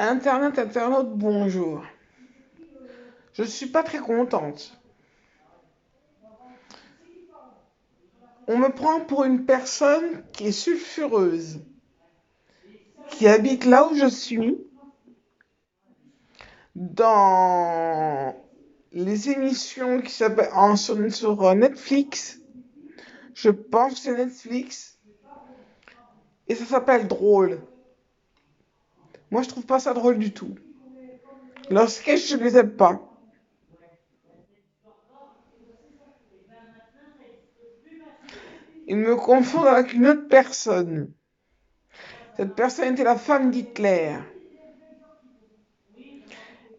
Internet, internaute, bonjour. Je suis pas très contente. On me prend pour une personne qui est sulfureuse, qui habite là où je suis, dans les émissions qui s'appellent sur Netflix. Je pense que c'est Netflix. Et ça s'appelle Drôle. Moi, je trouve pas ça drôle du tout. Leurs sketchs, je les aime pas. Ils me confondent avec une autre personne. Cette personne était la femme d'Hitler.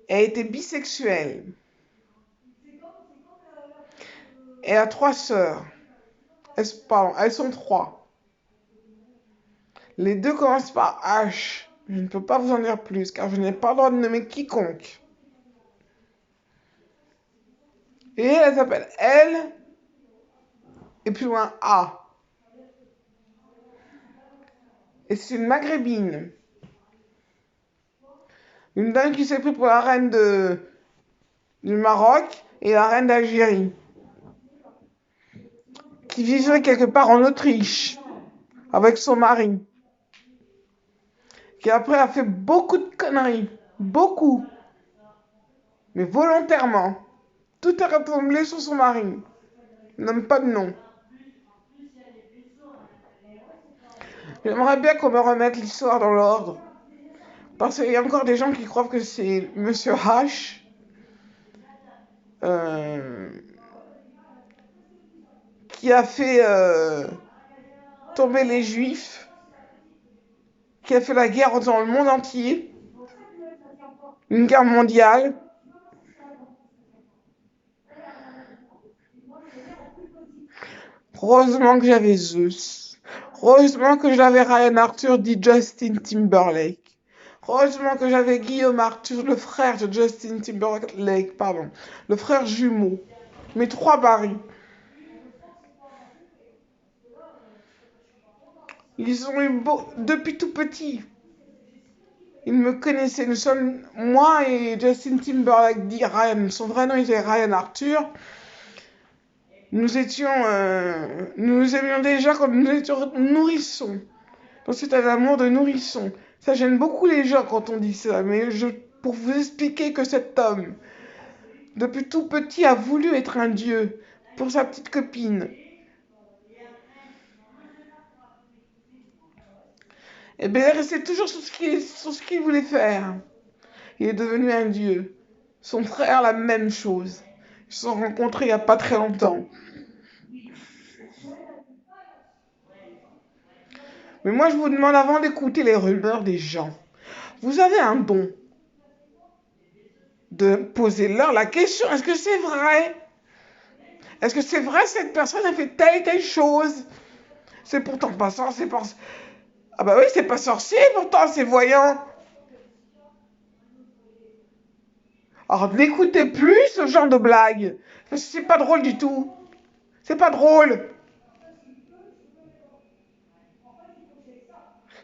Elle était bisexuelle. Elle a trois sœurs. Pardon, elles sont trois. Les deux commencent par H. Je ne peux pas vous en dire plus car je n'ai pas le droit de nommer quiconque. Et elle s'appelle L et plus loin A. Et c'est une maghrébine. Une dame qui s'est prise pour la reine du Maroc et la reine d'Algérie. Qui vivait quelque part en Autriche avec son mari. Qui après a fait beaucoup de conneries. Beaucoup. Mais volontairement. Tout est retombé sur son mari. Il nomme pas de nom. J'aimerais bien qu'on me remette l'histoire dans l'ordre. Parce qu'il y a encore des gens qui croient que c'est Monsieur H. Qui a fait tomber les Juifs. Qui a fait la guerre dans le monde entier. Une guerre mondiale. Heureusement que j'avais Zeus. Heureusement que j'avais Ryan Arthur dit Justin Timberlake. Heureusement que j'avais Guillaume Arthur, le frère de Justin Timberlake, pardon. Le frère jumeau. Mes trois barils. Ils ont eu depuis tout petit. Ils me connaissaient. Nous sommes, moi et Justin Timberlake dit Ryan. Son vrai nom était Ryan Arthur. Nous aimions déjà quand nous étions nourrissons. Donc c'est un amour de nourrisson. Ça gêne beaucoup les gens quand on dit ça, mais pour vous expliquer que cet homme, depuis tout petit, a voulu être un dieu pour sa petite copine. Et bien, il est resté toujours sur ce qu'il voulait faire. Il est devenu un dieu. Son frère, la même chose. Ils se sont rencontrés il n'y a pas très longtemps. Mais moi, je vous demande avant d'écouter les rumeurs des gens. Vous avez un don de poser leur la question, est-ce que c'est vrai? Est-ce que c'est vrai que cette personne a fait telle et telle chose? C'est pourtant pas sorcier. Ah bah oui, c'est pas sorcier, pourtant c'est voyant. Alors n'écoutez plus ce genre de blague. Parce que c'est pas drôle du tout. C'est pas drôle.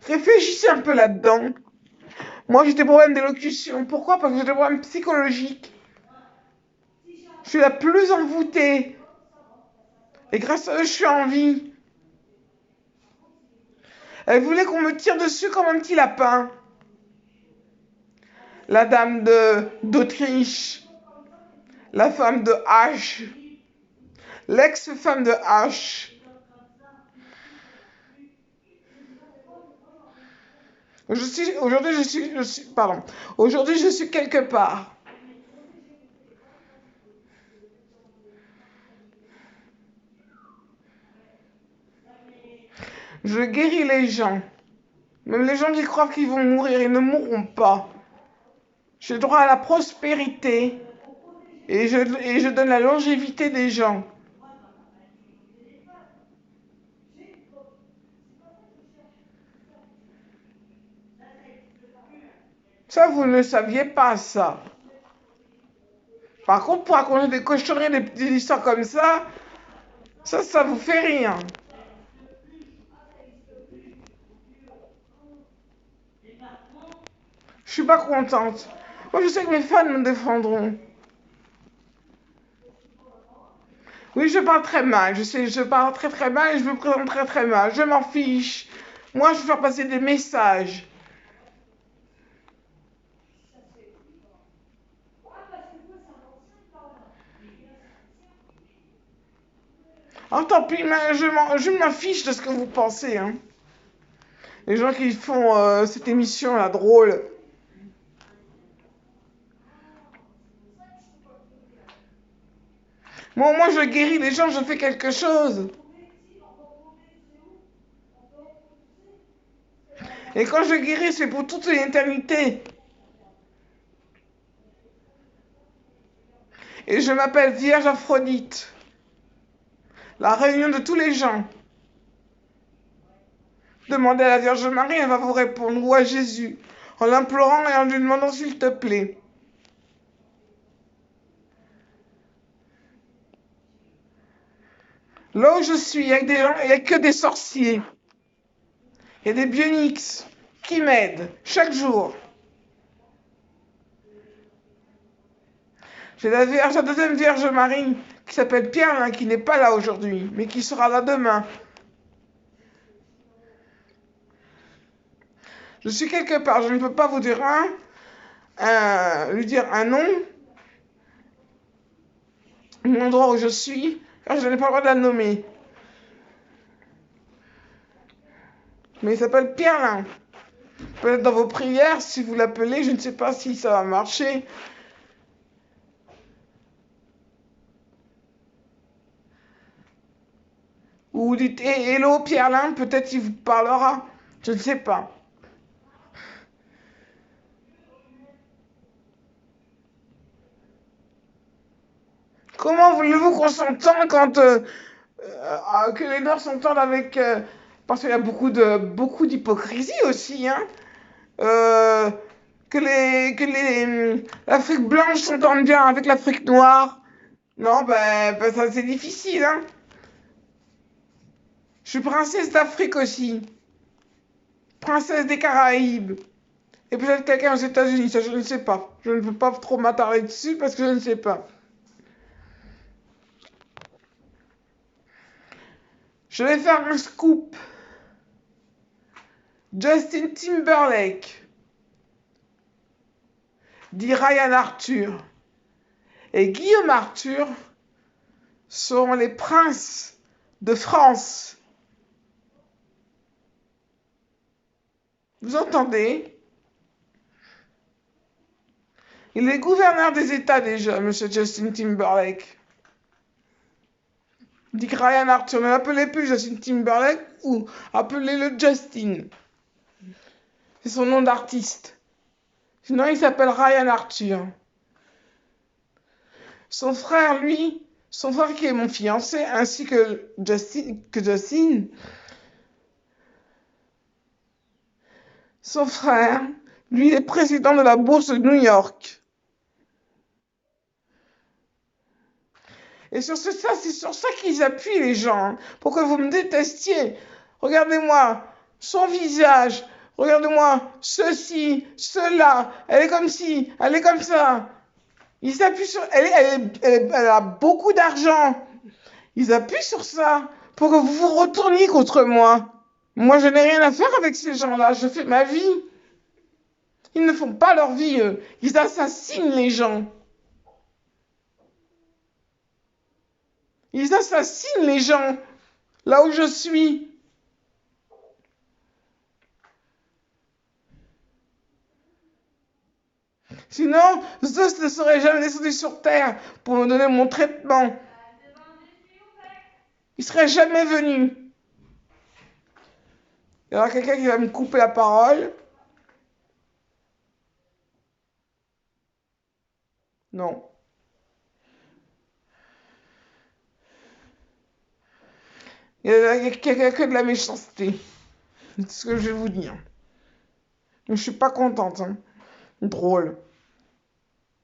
Réfléchissez un peu là-dedans. Moi j'ai des problèmes d'élocution. Pourquoi? Parce que j'ai des problèmes psychologiques. Je suis la plus envoûtée. Et grâce à eux, je suis en vie. Elle voulait qu'on me tire dessus comme un petit lapin. La dame d'Autriche. La femme de H. L'ex-femme de H. Aujourd'hui, je suis quelque part. Je guéris les gens. Même les gens qui croient qu'ils vont mourir, ils ne mourront pas. J'ai droit à la prospérité. Et je donne la longévité des gens. Ça, vous ne saviez pas ça. Par contre, pour raconter des cochonneries, des petites histoires comme ça vous fait rien. Je suis pas contente. Moi, je sais que mes fans me défendront. Oui, je parle très mal. Je sais, je parle très très mal et je me présente très très mal. Je m'en fiche. Moi, je veux faire passer des messages. Alors tant pis, mais je m'en fiche de ce que vous pensez, hein. Les gens qui font cette émission là drôle. Moi, je guéris les gens, je fais quelque chose. Et quand je guéris, c'est pour toute l'éternité. Et je m'appelle Vierge Aphrodite. La réunion de tous les gens. Demandez à la Vierge Marie, elle va vous répondre. Ou à Jésus. En l'implorant et en lui demandant s'il te plaît. Là où je suis, il y a des gens, il n'y a que des sorciers. Il y a des bioniques qui m'aident chaque jour. J'ai la deuxième Vierge Marie qui s'appelle Pierre, hein, qui n'est pas là aujourd'hui, mais qui sera là demain. Je suis quelque part, je ne peux pas vous dire lui dire un nom, l'endroit où je suis, car je n'ai pas le droit de la nommer. Mais il s'appelle Pierre. Peut-être dans vos prières, si vous l'appelez, je ne sais pas si ça va marcher. Ou vous dites Hello Pierre, peut-être il vous parlera. Je ne sais pas. Comment voulez-vous qu'on s'entende quand que les Noirs s'entendent avec parce qu'il y a beaucoup d'hypocrisie aussi, hein. Euh, que l'Afrique blanche s'entende bien avec l'Afrique noire. Non, ben ça c'est difficile, hein. Je suis princesse d'Afrique aussi. Princesse des Caraïbes. Et peut-être quelqu'un aux États-Unis, ça je ne sais pas. Je ne veux pas trop m'attarder dessus parce que je ne sais pas. Je vais faire un scoop. Justin Timberlake, dit Ryan Arthur, et Guillaume Arthur seront les princes de France. Vous entendez? Il est gouverneur des États déjà, monsieur Justin Timberlake. Dit Ryan Arthur, ne l'appelez plus Justin Timberlake ou appelez-le Justin. C'est son nom d'artiste. Sinon, il s'appelle Ryan Arthur. Son frère qui est mon fiancé, ainsi que Justin, son frère, lui, est président de la bourse de New York. Et c'est sur ça qu'ils appuient les gens, hein, pour que vous me détestiez. Regardez-moi, son visage, regardez-moi, ceci, cela, elle est comme ci, elle est comme ça. Ils appuient sur... Elle a beaucoup d'argent. Ils appuient sur ça pour que vous vous retourniez contre moi. Moi, je n'ai rien à faire avec ces gens-là. Je fais ma vie. Ils ne font pas leur vie, eux. Ils assassinent les gens. Ils assassinent les gens. Là où je suis. Sinon, Zeus ne serait jamais descendu sur Terre pour me donner mon traitement. Il serait jamais venu. Il y aura quelqu'un qui va me couper la parole. Non. Il y a que de la méchanceté. C'est ce que je vais vous dire. Mais je suis pas contente, hein. Drôle.